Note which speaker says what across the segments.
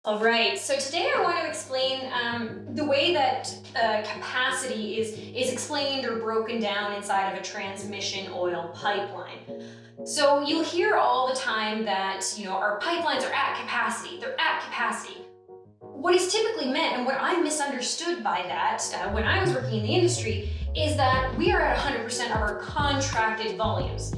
Speaker 1: All right, so today I want to explain the way that capacity is explained or broken down inside of a transmission oil pipeline. So you'll hear all the time that, our pipelines are at capacity, they're at capacity. What is typically meant, and what I misunderstood by that when I was working in the industry, is that we are at 100% of our contracted volumes.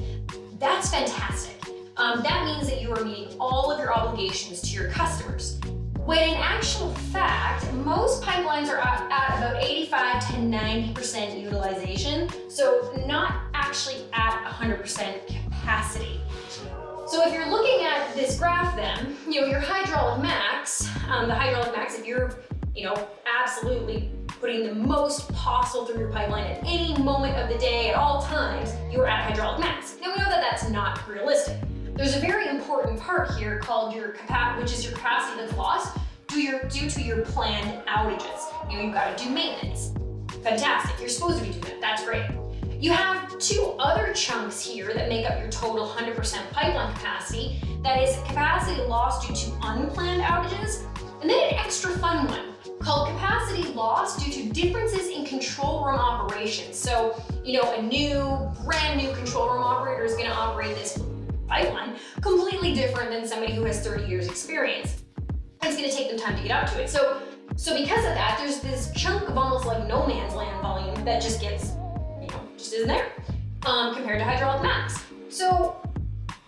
Speaker 1: That's fantastic. That means that you are meeting all of your obligations to your customers. When in actual fact, most pipelines are at about 85 to 90% utilization, so not actually at 100% capacity. So if you're looking at this graph then, your hydraulic max, if you're, absolutely putting the most possible through your pipeline at any moment of the day, at all times, you're at hydraulic max. Now we know that that's not realistic. There's a very important part here called your capacity, which is your capacity that's lost due to your planned outages. You've got to do maintenance. Fantastic, you're supposed to be doing that, that's great. You have two other chunks here that make up your total 100% pipeline capacity. That is capacity lost due to unplanned outages, and then an extra fun one called capacity lost due to differences in control room operations. So, a brand new control room operator is going to operate this pipeline completely different than somebody who has 30 years experience. And it's going to take them time to get up to it. So because of that, there's this chunk of almost like no man's land volume that just gets, just isn't there, compared to hydraulic max. So,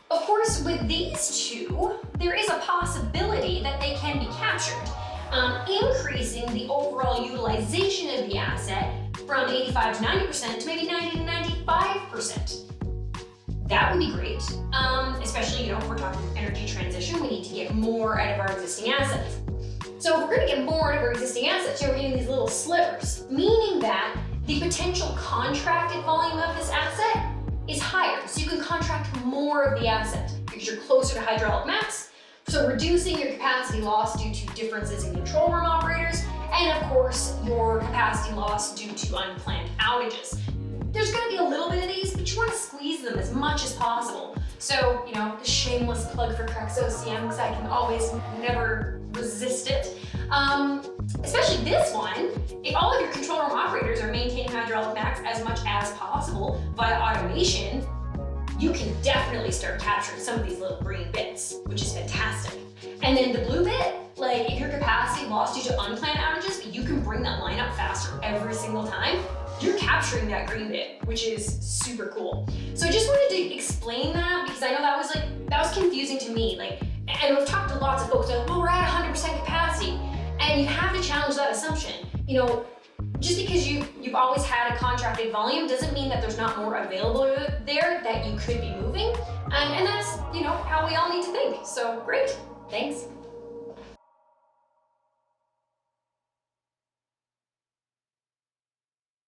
Speaker 1: of course, with these two, there is a possibility that they can be captured, increasing the overall utilization of the asset from 85 to 90% to maybe 90 to 95%. That would be great, especially, if we're talking energy transition, we need to get more out of our existing assets. So if we're gonna get more out of our existing assets, we're getting these little slivers, meaning that the potential contracted volume of this asset is higher. So you can contract more of the asset because you're closer to hydraulic max, so reducing your capacity loss due to differences in control room operators, and of course, your capacity loss due to unplanned outages. There's gonna be a little bit of these, but you wanna squeeze them as much as possible. So, the shameless plug for CruxOCM, because I can always never resist it. Especially this one, if all of your control room operators are maintaining hydraulic max as much as possible via automation, you can definitely start capturing some of these little green bits, which is fantastic. And then the blue bit, like if your capacity lost due to unplanned outages, but you can bring that line up faster every single time, you're capturing that green bit, which is super cool. So I just wanted to explain that because I know that was confusing to me. And we've talked to lots of folks that we're at 100% capacity, and you have to challenge that assumption. Just because you've always had a contracted volume doesn't mean that there's not more available there that you could be moving. And that's, how we all need to think. So great, thanks.